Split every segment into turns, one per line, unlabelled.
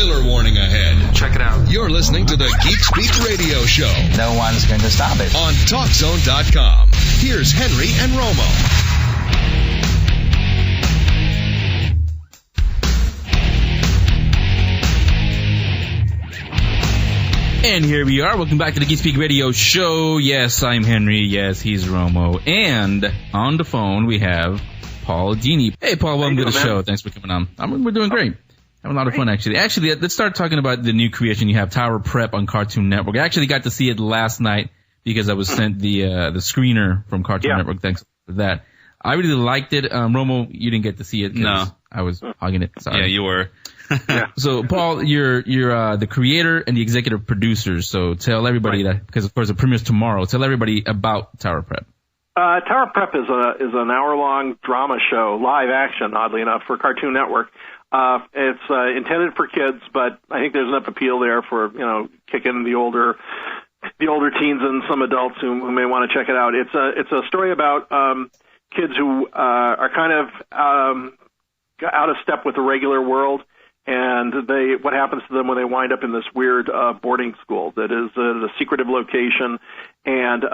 Spoiler warning ahead.
Check it out.
You're listening to the Geek Speak Radio Show.
No one's going to stop it.
On TalkZone.com. Here's Henry and Romo.
And here we are. Welcome back to the Geek Speak Radio Show. Yes, I'm Henry. Yes, he's Romo. And on the phone, we have Paul Dini. Hey, Paul, welcome to the show. Thanks for coming on. We're doing great. Having a lot of fun, actually. Actually, let's start talking about the new creation you have, Tower Prep on Cartoon Network. I actually got to see it last night because I was sent the screener from Cartoon Network. Thanks for that. I really liked it. Romo, you didn't get to see it.
No.
I was hogging it. Sorry.
Yeah, you were.
So, Paul, you're the creator and the executive producer. So tell everybody that, because of course it premieres tomorrow. Tell everybody about Tower Prep.
Tower Prep is an hour-long drama show, live action, oddly enough, for Cartoon Network. It's intended for kids, but I think there's enough appeal there for kicking the older teens and some adults who may want to check it out. It's a story about kids who are kind of out of step with the regular world. And what happens to them when they wind up in this weird boarding school that is a secretive location, and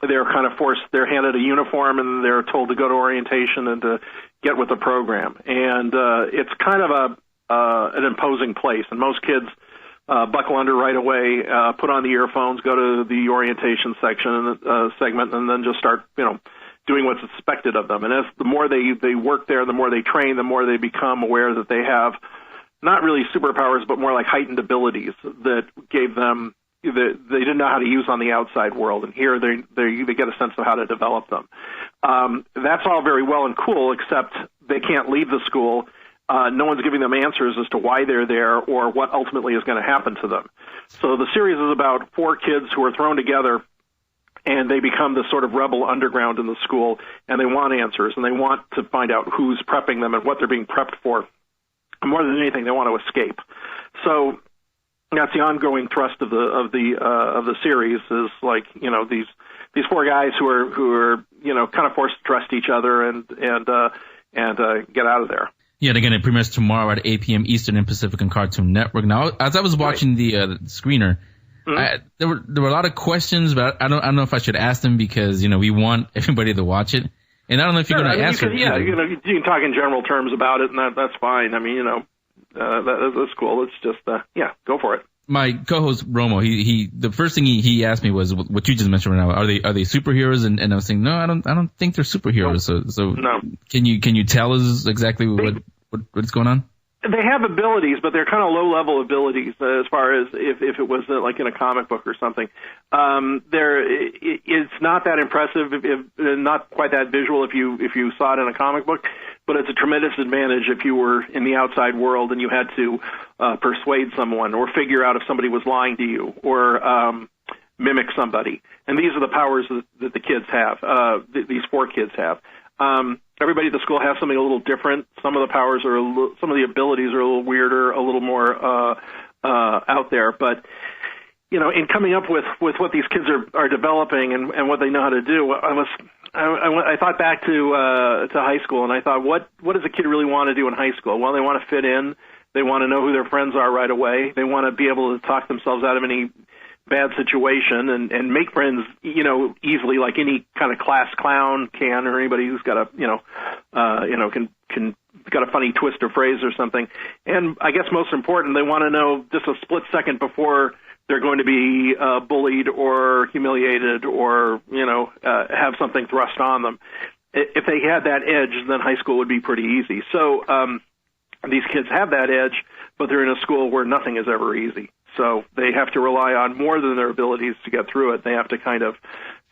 they're kind of forced. They're handed a uniform, and they're told to go to orientation and to get with the program. And it's kind of an imposing place, and most kids buckle under right away, put on the earphones, go to the orientation segment, and then just start, doing what's expected of them. And as the more they work there, the more they train, the more they become aware that they have not really superpowers, but more like heightened abilities that gave them that they didn't know how to use on the outside world. And here they get a sense of how to develop them. That's all very well and cool, except they can't leave the school. No one's giving them answers as to why they're there or what ultimately is going to happen to them. So the series is about 4 kids who are thrown together, and they become this sort of rebel underground in the school, and they want answers, and they want to find out who's prepping them and what they're being prepped for. More than anything, they want to escape. So that's the ongoing thrust of the series is like these 4 guys who are kind of forced to trust each other and get out of there.
Yeah, again, it premieres tomorrow at 8 p.m. Eastern and Pacific on Cartoon Network. Now, as I was watching the screener, there were a lot of questions, but I don't know if I should ask them because we want everybody to watch it. And I don't know if you're going to answer.
You can talk in general terms about it, and that's fine. I mean, that's cool. It's just, go for it.
My co-host Romo, the first thing he asked me was what you just mentioned right now. Are they superheroes? And I was saying no, I don't think they're superheroes. No. So
no.
Can you tell us exactly what's going on?
They have abilities, but they're kind of low-level abilities as far as if it was like in a comic book or something. It's not that impressive, not quite that visual if you saw it in a comic book, but it's a tremendous advantage if you were in the outside world and you had to persuade someone or figure out if somebody was lying to you or mimic somebody. And these are the powers that the kids have, these 4 kids have. Everybody at the school has something a little different. Some of the powers some of the abilities are a little weirder, a little more out there. But in coming up with what these kids are developing and what they know how to do, I thought back to high school, and I thought, what does a kid really want to do in high school? Well, they want to fit in. They want to know who their friends are right away. They want to be able to talk themselves out of any bad situation and make friends, easily, like any kind of class clown can, or anybody who's got can got a funny twist or phrase or something. And I guess most important, they want to know just a split second before they're going to be bullied or humiliated or have something thrust on them. If they had that edge, then high school would be pretty easy. So these kids have that edge, but they're in a school where nothing is ever easy. So they have to rely on more than their abilities to get through it. They have to kind of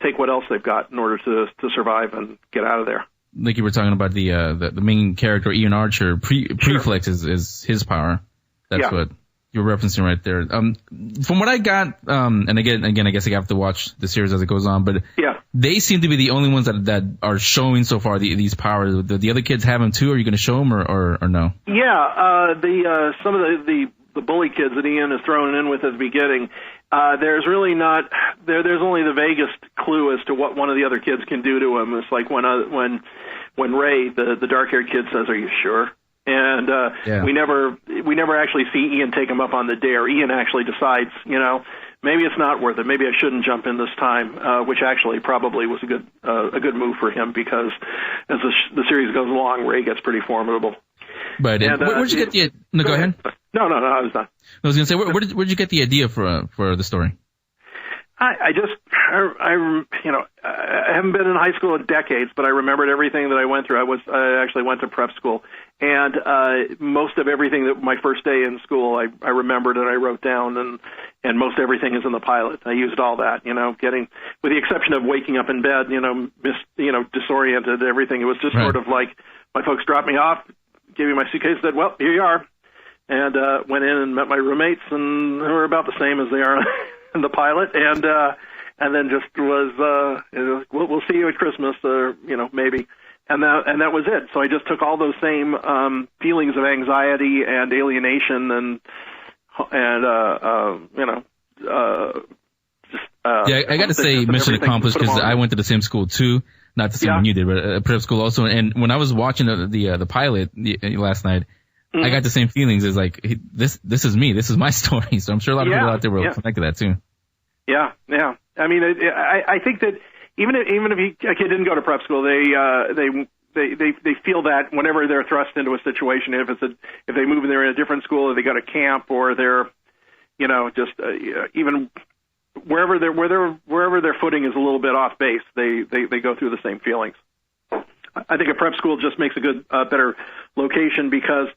take what else they've got in order to survive and get out of there.
Like you were talking about the main character, Ian Archer, Preflex is his power. That's what you're referencing right there. From what I got, and again, I guess I have to watch the series as it goes on, but they seem to be the only ones that are showing so far these powers. The other kids have them too. Are you going to show them or no?
Yeah, some of the bully kids that Ian is thrown in with at the beginning, there's really not there's only the vaguest clue as to what one of the other kids can do to him. It's like when Ray, the dark-haired kid, says, "Are you sure?" And we never actually see Ian take him up on the dare. Ian actually decides, maybe it's not worth it. Maybe I shouldn't jump in this time, which actually probably was a good move for him, because as the series goes along, Ray gets pretty formidable.
But where'd you get the? No, go ahead.
No, I was not.
I was going to say, where'd you get the idea for the story?
I haven't been in high school in decades, but I remembered everything that I went through. I actually went to prep school, and most of everything that my first day in school, I remembered and I wrote down, and most everything is in the pilot. I used all that, getting, with the exception of waking up in bed, disoriented, everything. It was just sort of like my folks dropped me off, gave me my suitcase, said, "Well, here you are," and went in and met my roommates, and they were about the same as they are in the pilot, and then just was, we'll see you at Christmas, maybe, and that was it. So I just took all those same feelings of anxiety and alienation
I got to say, mission accomplished, because I went to the same school too. Not the same one you did, but prep school also. And when I was watching the pilot last night, I got the same feelings as like, this is me, this is my story. So I'm sure a lot of people out there will connect to that too. Yeah.
I mean, I think that even if a kid didn't go to prep school, they feel that whenever they're thrust into a situation, if they move and they're in a different school, or they go to camp, or they're, even wherever their footing is a little bit off base, they go through the same feelings. I think a prep school just makes a better location, because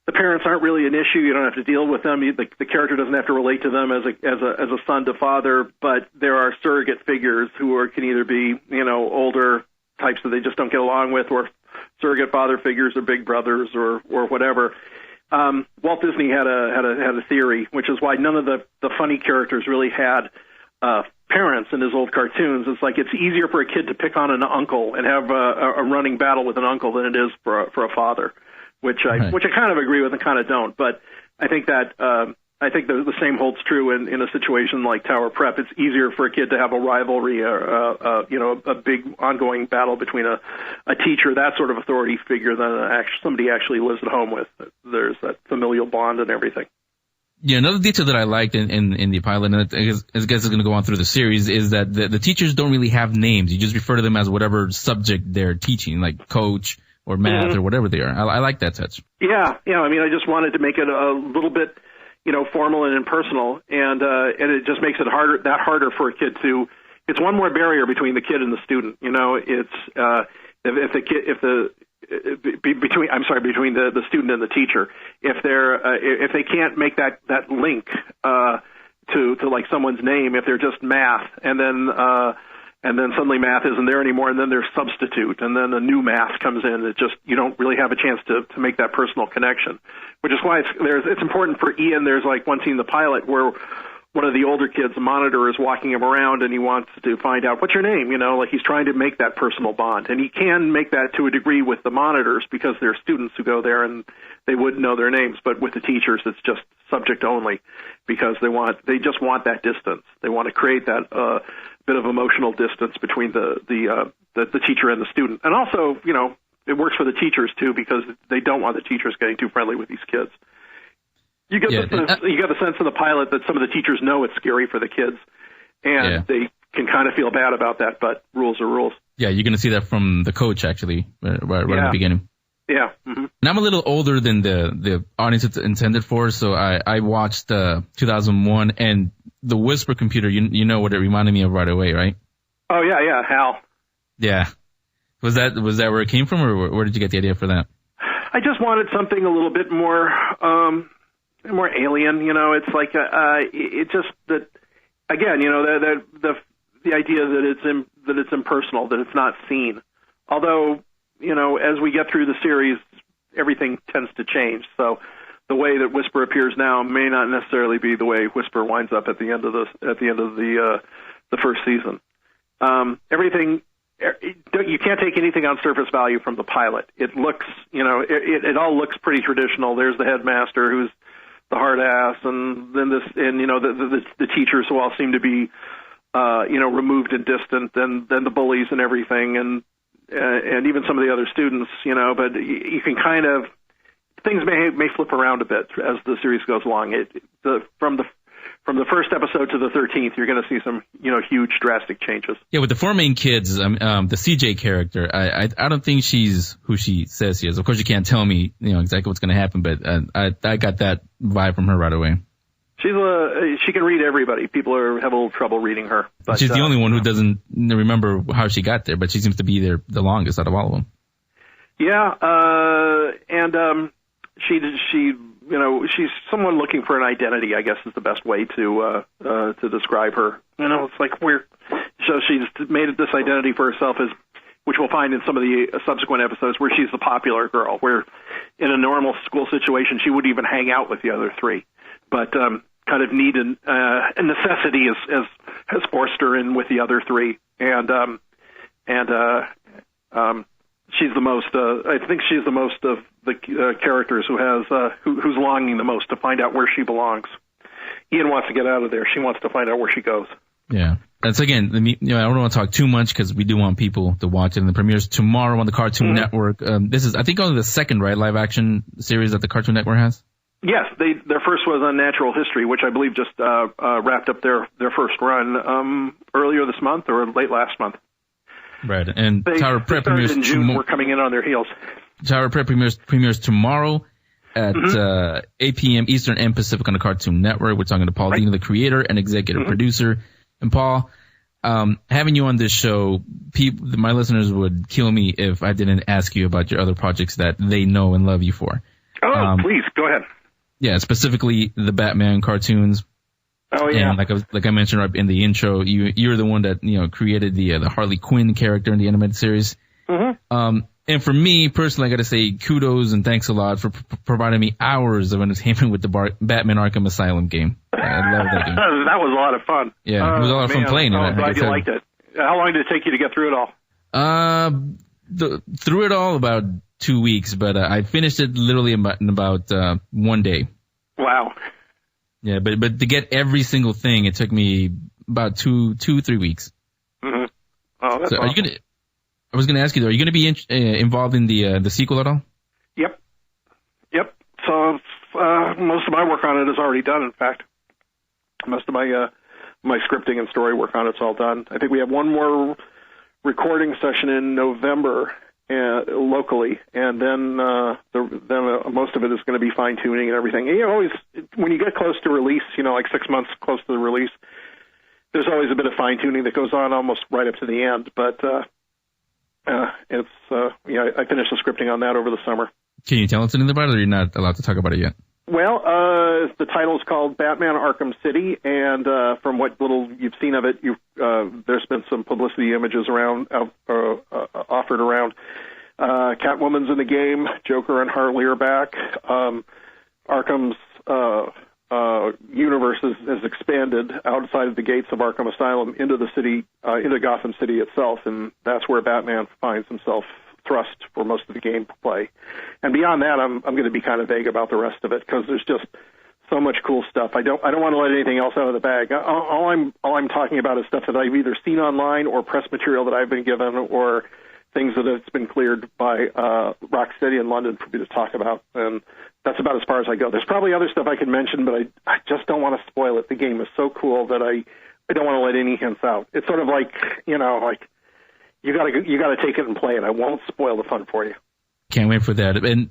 the parents aren't really an issue. You don't have to deal with them. The character doesn't have to relate to them as a son to father, but there are surrogate figures who can either be, older types that they just don't get along with, or surrogate father figures, or big brothers, or whatever. Walt Disney had a theory, which is why none of the funny characters really had parents in his old cartoons. It's like it's easier for a kid to pick on an uncle and have a running battle with an uncle than it is for a father, which I kind of agree with and kind of don't. But I think that the same holds true in a situation like Tower Prep. It's easier for a kid to have a rivalry, a big ongoing battle between a teacher, that sort of authority figure, than somebody actually lives at home with. There's that familial bond and everything.
Yeah, another detail that I liked in the pilot, and I guess it's going to go on through the series, is that the teachers don't really have names. You just refer to them as whatever subject they're teaching, like coach or math or whatever they are. I like that touch. Yeah.
I mean, I just wanted to make it a little bit, formal and impersonal, and it just makes it harder for a kid to. It's one more barrier between the kid and the student. Between the student and the teacher. If they can't make that link to like someone's name, if they're just math, and then suddenly math isn't there anymore, and then there's substitute, and then a new math comes in. You don't really have a chance to make that personal connection, which is why it's important for Ian. There's like one scene in the pilot where one of the older kids, the monitor, is walking him around, and he wants to find out, what's your name? Like he's trying to make that personal bond. And he can make that to a degree with the monitors, because they're students who go there and they wouldn't know their names. But with the teachers, it's just subject only, because they just want that distance. They want to create that bit of emotional distance between the teacher and the student. And also, it works for the teachers too, because they don't want the teachers getting too friendly with these kids. You get the sense in the pilot that some of the teachers know it's scary for the kids, and they can kind of feel bad about that, but rules are rules. Yeah,
you're going to see that from the coach, actually, right at the beginning.
Yeah. Mm-hmm.
And I'm a little older than the audience it's intended for, so I watched 2001, and the Whisper computer, you know what it reminded me of right away, right?
Oh, yeah, HAL.
Yeah. Was that where it came from, or where did you get the idea for that?
I just wanted something a little bit more alien, it's like, it just that, again, the idea that it's impersonal, that it's not seen. Although, as we get through the series, everything tends to change. So the way that Whisper appears now may not necessarily be the way Whisper winds up at the end of the first season. Everything. You can't take anything on surface value from the pilot. It looks, it all looks pretty traditional. There's the headmaster who's the hard ass, and then the teachers who all seem to be, removed and distant, and then the bullies and everything, and even some of the other students, but you can kind of, things may flip around a bit as the series goes along. From the first episode to the 13th, you're going to see some huge drastic changes.
Yeah, with the four main kids, the CJ character, I don't think she's who she says she is. Of course, you can't tell me exactly what's going to happen, but I got that vibe from her right away.
She can read everybody. People have a little trouble reading her. But,
she's the only one who doesn't remember how she got there, but she seems to be there the longest out of all of them.
Yeah, and she's someone looking for an identity, I guess is the best way to describe her. It's like so she's made this identity for herself which we'll find in some of the subsequent episodes, where she's the popular girl, where in a normal school situation she wouldn't even hang out with the other three. But kind of need and necessity has forced her in with the other three, and she's the most. I think she's the most of the characters who's longing the most to find out where she belongs. Ian wants to get out of there. She wants to find out where she goes.
Yeah, that's again. I don't want to talk too much because we do want people to watch it. And the premieres tomorrow on the Cartoon Network. This is, I think, only the second live action series that the Cartoon Network has. Yes,
their first was on Natural History, which I believe just wrapped up their first run earlier this month or late last month.
Right, and Tower Prep premieres
in June. We're coming in on their heels.
Tower Prep premieres tomorrow at 8 p.m. Eastern and Pacific on the Cartoon Network. We're talking to Paul Dini, the creator and executive producer. And Paul, having you on this show, my listeners would kill me if I didn't ask you about your other projects that they know and love you for.
Oh, please go ahead.
Yeah, specifically the Batman cartoons.
Oh yeah.
And like I mentioned right in the intro, you're the one that created the Harley Quinn character in the animated series. And for me personally, I got to say kudos and thanks a lot for providing me hours of entertainment with the Batman Arkham Asylum game. I love that game.
That was a lot of fun.
Yeah, it was a lot of fun playing it.
I'm glad you liked it. How long did it take you to get through it all?
Through it all about 2 weeks, but I finished it literally in about 1 day.
Wow.
Yeah, but to get every single thing, it took me about 2-3 weeks.
Oh, that's awesome.
I was gonna ask you though, are you gonna be involved in the sequel at all?
Yep. So most of my work on it is already done. In fact, most of my scripting and story work on it's all done. I think we have one more recording session in November. Locally, and then most of it is going to be fine tuning and everything. And always when you get close to release, like 6 months close to the release, there's always a bit of fine tuning that goes on almost right up to the end. But I finished the scripting on that over the summer.
Can you tell us anything about it, or you're not allowed to talk about it yet?
Well, the title is called Batman Arkham City, and from what little you've seen of it, there's been some publicity images offered around. Catwoman's in the game. Joker and Harley are back. Arkham's universe has expanded outside of the gates of Arkham Asylum into the city, into Gotham City itself, and that's where Batman finds himself thrust for most of the gameplay. And beyond that, I'm going to be kind of vague about the rest of it because there's just so much cool stuff. I don't want to let anything else out of the bag. All I'm talking about is stuff that I've either seen online or press material that I've been given or things that have been cleared by Rocksteady in London for me to talk about. And that's about as far as I go. There's probably other stuff I could mention, but I just don't want to spoil it. The game is so cool that I don't want to let any hints out. It's sort of like, you got to take it and play it. I won't spoil the fun for you.
Can't wait for that. And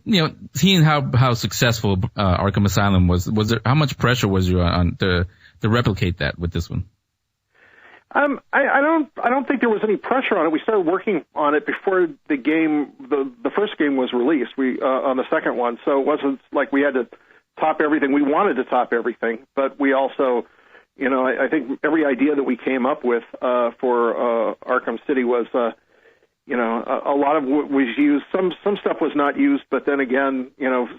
seeing how successful Arkham Asylum was there, how much pressure was you on to replicate that with this one?
I don't think there was any pressure on it. We started working on it before the game, the first game was released. We on the second one, so it wasn't like we had to top everything. We wanted to top everything, but we also, I think every idea that we came up with for Arkham City was, a lot of what was used. Some stuff was not used, but then again,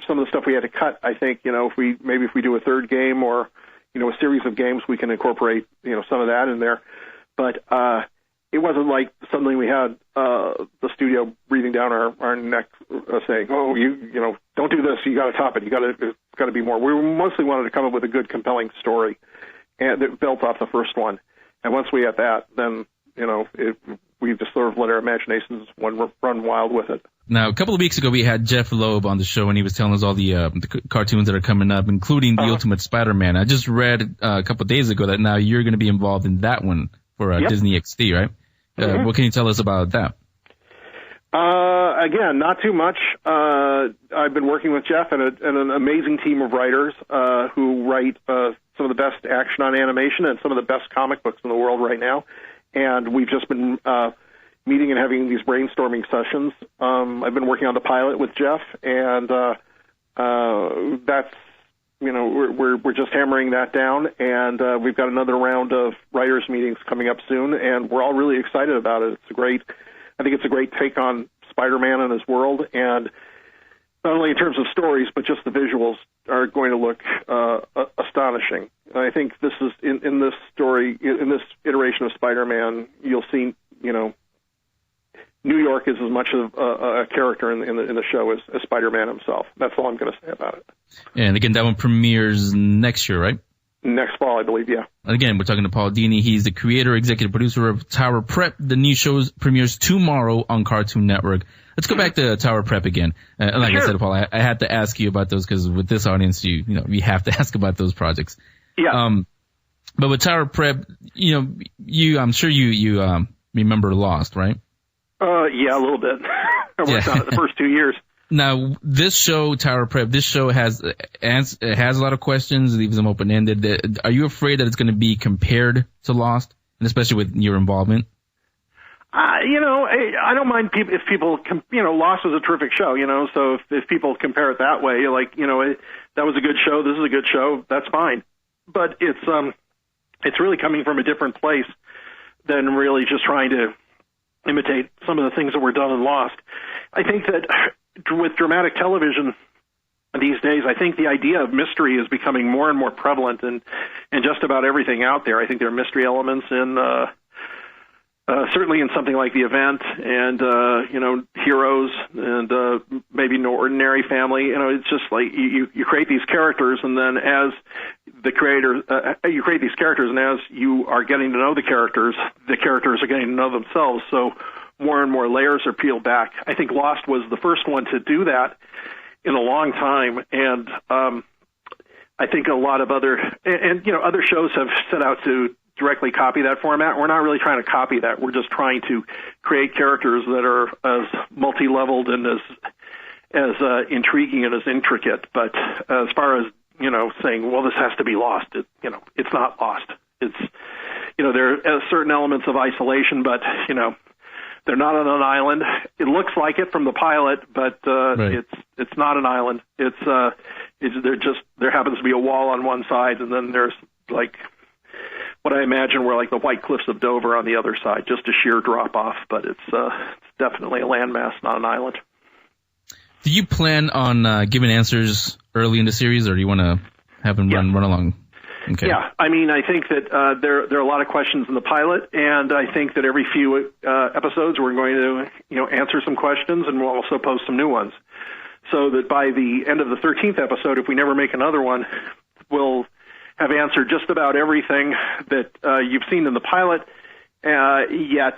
some of the stuff we had to cut. I think, if we do a third game or a series of games, we can incorporate some of that in there. But it wasn't like suddenly we had the studio breathing down our neck, saying, "Oh, don't do this. You got to top it. It's got to be more." We mostly wanted to come up with a good, compelling story, and that built off the first one. And once we had that, then we just sort of let our imaginations run wild with it.
Now, a couple of weeks ago, we had Jeff Loeb on the show, and he was telling us all the cartoons that are coming up, including the Ultimate Spider-Man. I just read a couple of days ago that now you're going to be involved in that one for Disney XD, right? What can you tell us about that?
Again, not too much. I've been working with Jeff and an amazing team of writers who write some of the best action on animation and some of the best comic books in the world right now. And we've just been meeting and having these brainstorming sessions. I've been working on the pilot with Jeff, and that's, we're just hammering that down, and we've got another round of writers' meetings coming up soon, and we're all really excited about it. I think it's a great take on Spider-Man and his world, and not only in terms of stories, but just the visuals are going to look astonishing. I think this is in this story, in this iteration of Spider-Man, you'll see, New York is as much of a character in the show as Spider-Man himself. That's all I'm going to say about it.
And again, that one premieres next year, right?
Next fall, I believe, yeah.
Again, we're talking to Paul Dini. He's the creator, executive producer of Tower Prep. The new show premieres tomorrow on Cartoon Network. Let's go back to Tower Prep again. Like I said, Paul, I had to ask you about those because with this audience, you have to ask about those projects.
Yeah.
But with Tower Prep, I'm sure you remember Lost, right?
Yeah, a little bit. I worked on it the first 2 years. Now,
this show, Tower Prep, has a lot of questions, leaves them open-ended. Are you afraid that it's going to be compared to Lost, and especially with your involvement?
I don't mind if people, Lost was a terrific show, so if people compare it that way, that was a good show, this is a good show, that's fine. But it's really coming from a different place than really just trying to imitate some of the things that were done in Lost. I think that with dramatic television these days, I think the idea of mystery is becoming more and more prevalent in just about everything out there. I think there are mystery elements in certainly in something like The Event and Heroes and maybe No Ordinary Family. It's just like you create these characters, and then as the creator, you create these characters, and as you are getting to know the characters are getting to know themselves. So more and more layers are peeled back. I think Lost was the first one to do that in a long time, and I think a lot of other shows have set out to directly copy that format. We're not really trying to copy that. We're just trying to create characters that are as multi-leveled and as intriguing and as intricate. But as far as saying, well, this has to be Lost, it's not Lost. It's there are certain elements of isolation, but they're not on an island. It looks like it from the pilot, but
right.
It's not an island. There happens to be a wall on one side, and then there's like what I imagine were like the White Cliffs of Dover on the other side, just a sheer drop off. But it's definitely a landmass, not an island.
Do you plan on giving answers early in the series, or do you want to have them run along? Okay.
Yeah, I mean, I think that there are a lot of questions in the pilot, and I think that every few episodes we're going to answer some questions, and we'll also post some new ones, so that by the end of the 13th episode, if we never make another one, we'll have answered just about everything that you've seen in the pilot. Yet,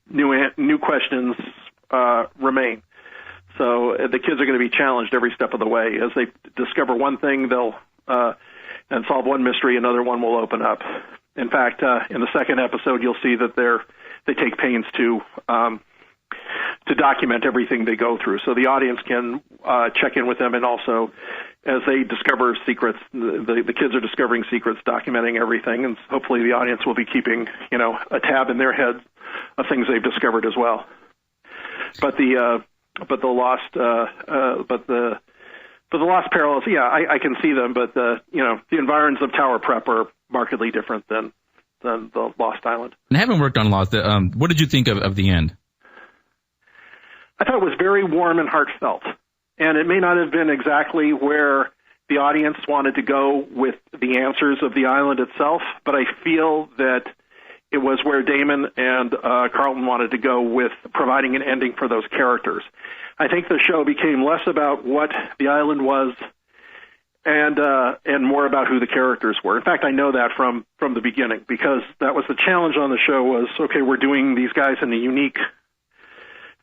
new questions remain. So the kids are going to be challenged every step of the way. As they discover one thing, they'll and solve one mystery, another one will open up. In fact, in the second episode, you'll see that they take pains to document everything they go through, so the audience can check in with them, and also as they discover secrets, the kids are discovering secrets, documenting everything, and hopefully the audience will be keeping a tab in their heads of things they've discovered as well. But the Lost parallels, yeah, I can see them, but the environs of Tower Prep are markedly different than the Lost Island.
And having worked on Lost, what did you think of the end?
I thought it was very warm and heartfelt, and it may not have been exactly where the audience wanted to go with the answers of the island itself, but I feel that it was where Damon and Carlton wanted to go with providing an ending for those characters. I think the show became less about what the island was and more about who the characters were. In fact, I know that from the beginning, because that was the challenge on the show was, okay, we're doing these guys in a unique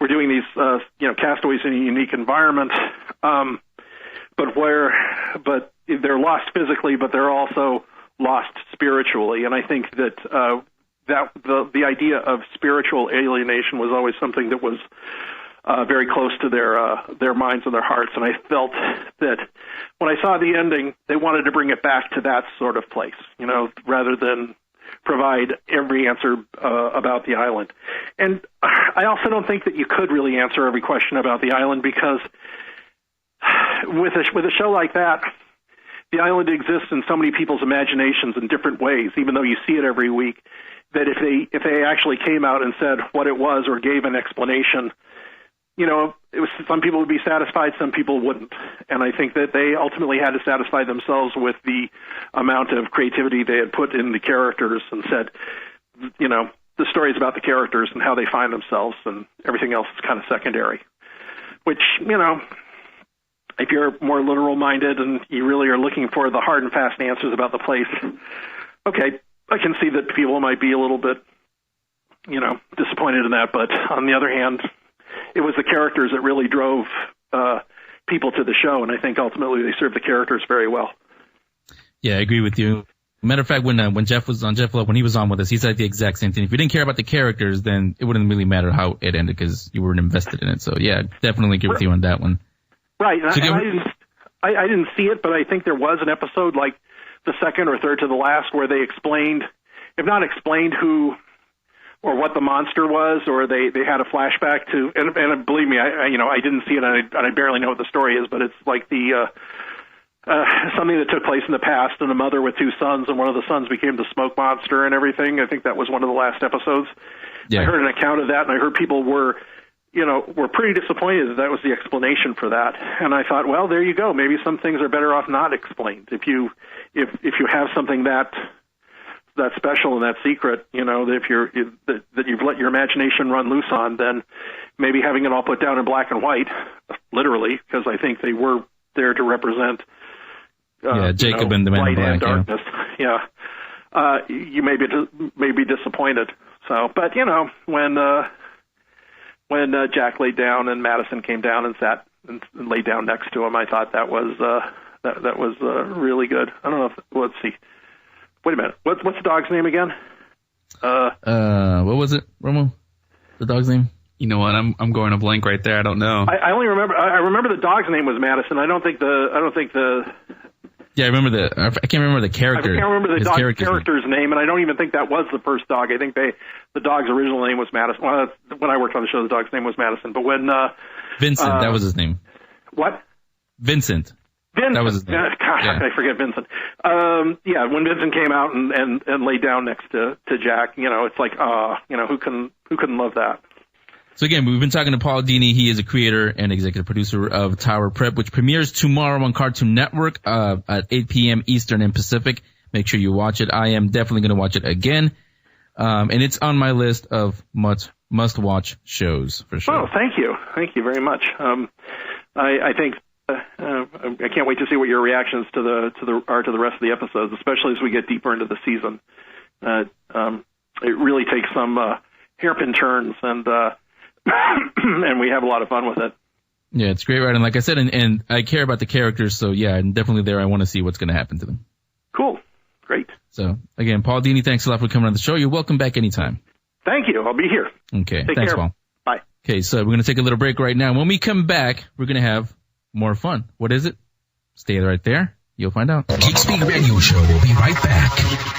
we're doing these, castaways in a unique environment, but they're lost physically, but they're also lost spiritually. And I think that the idea of spiritual alienation was always something that was very close to their minds and their hearts. And I felt that when I saw the ending, they wanted to bring it back to that sort of place, rather than provide every answer about the island. And I also don't think that you could really answer every question about the island, because with a show like that, the island exists in so many people's imaginations in different ways, even though you see it every week, that if they actually came out and said what it was or gave an explanation, some people would be satisfied, some people wouldn't. And I think that they ultimately had to satisfy themselves with the amount of creativity they had put in the characters, and said, the story is about the characters and how they find themselves, and everything else is kind of secondary. Which, if you're more literal-minded and you really are looking for the hard and fast answers about the place, okay, I can see that people might be a little bit, disappointed in that. But on the other hand, it was the characters that really drove people to the show, and I think ultimately they served the characters very well.
Yeah, I agree with you. Matter of fact, when Jeff was on, when he was on with us, he said the exact same thing. If you didn't care about the characters, then it wouldn't really matter how it ended, because you weren't invested in it. So yeah, definitely agree with you on that one.
Right. So I didn't see it, but I think there was an episode, like the second or third to the last, where they explained, if not explained who or what the monster was, or they had a flashback to, and believe me, I didn't see it, and I barely know what the story is, but it's like the something that took place in the past, and a mother with two sons, and one of the sons became the smoke monster and everything. I think that was one of the last episodes. Yeah. I heard an account of that, and I heard people were pretty disappointed that was the explanation for that. And I thought, well, there you go. Maybe some things are better off not explained. If you have something that special and that secret, that you've let your imagination run loose on, then maybe having it all put down in black and white, literally, because I think they were there to represent
Jacob and the Man in Black,
and darkness. Yeah, you may be disappointed. So, but when Jack laid down and Madison came down and sat and laid down next to him, I thought that was really good. I don't know let's see. Wait a minute. What's the dog's name again?
What was it, Romo? The dog's name?
You know what? I'm going a blank right there. I don't know.
I only remember. I remember the dog's name was Madison. I don't think the.
Yeah, I can't remember the character.
I can't remember the dog's character's name, and I don't even think that was the first dog. I think the dog's original name was Madison. Well, when I worked on the show, the dog's name was Madison. But when
Vincent, that was his name.
What?
Vincent. That was his name.
Gosh, yeah. I forget Vincent. When Vincent came out and laid down next to Jack, it's like, who couldn't love that?
So again, we've been talking to Paul Dini. He is a creator and executive producer of Tower Prep, which premieres tomorrow on Cartoon Network at 8 p.m. Eastern and Pacific. Make sure you watch it. I am definitely going to watch it again. And it's on my list of must-watch shows for sure.
Oh, thank you. Thank you very much. I think I can't wait to see what your reactions to the rest of the episodes, especially as we get deeper into the season. It really takes some hairpin turns, and and we have a lot of fun with it.
Yeah, it's great writing. Like I said, and I care about the characters, so yeah, I'm definitely there. I want to see what's going to happen to them.
Cool. Great.
So, again, Paul Dini, thanks a lot for coming on the show. You're welcome back anytime.
Thank you. I'll be here.
Okay.
Take
Thanks,
care.
Paul.
Bye.
Okay, so we're going to take a little break right now. When we come back, we're going to have more fun. What is it? Stay right there. You'll find out.
Geek Radio Show will be right back.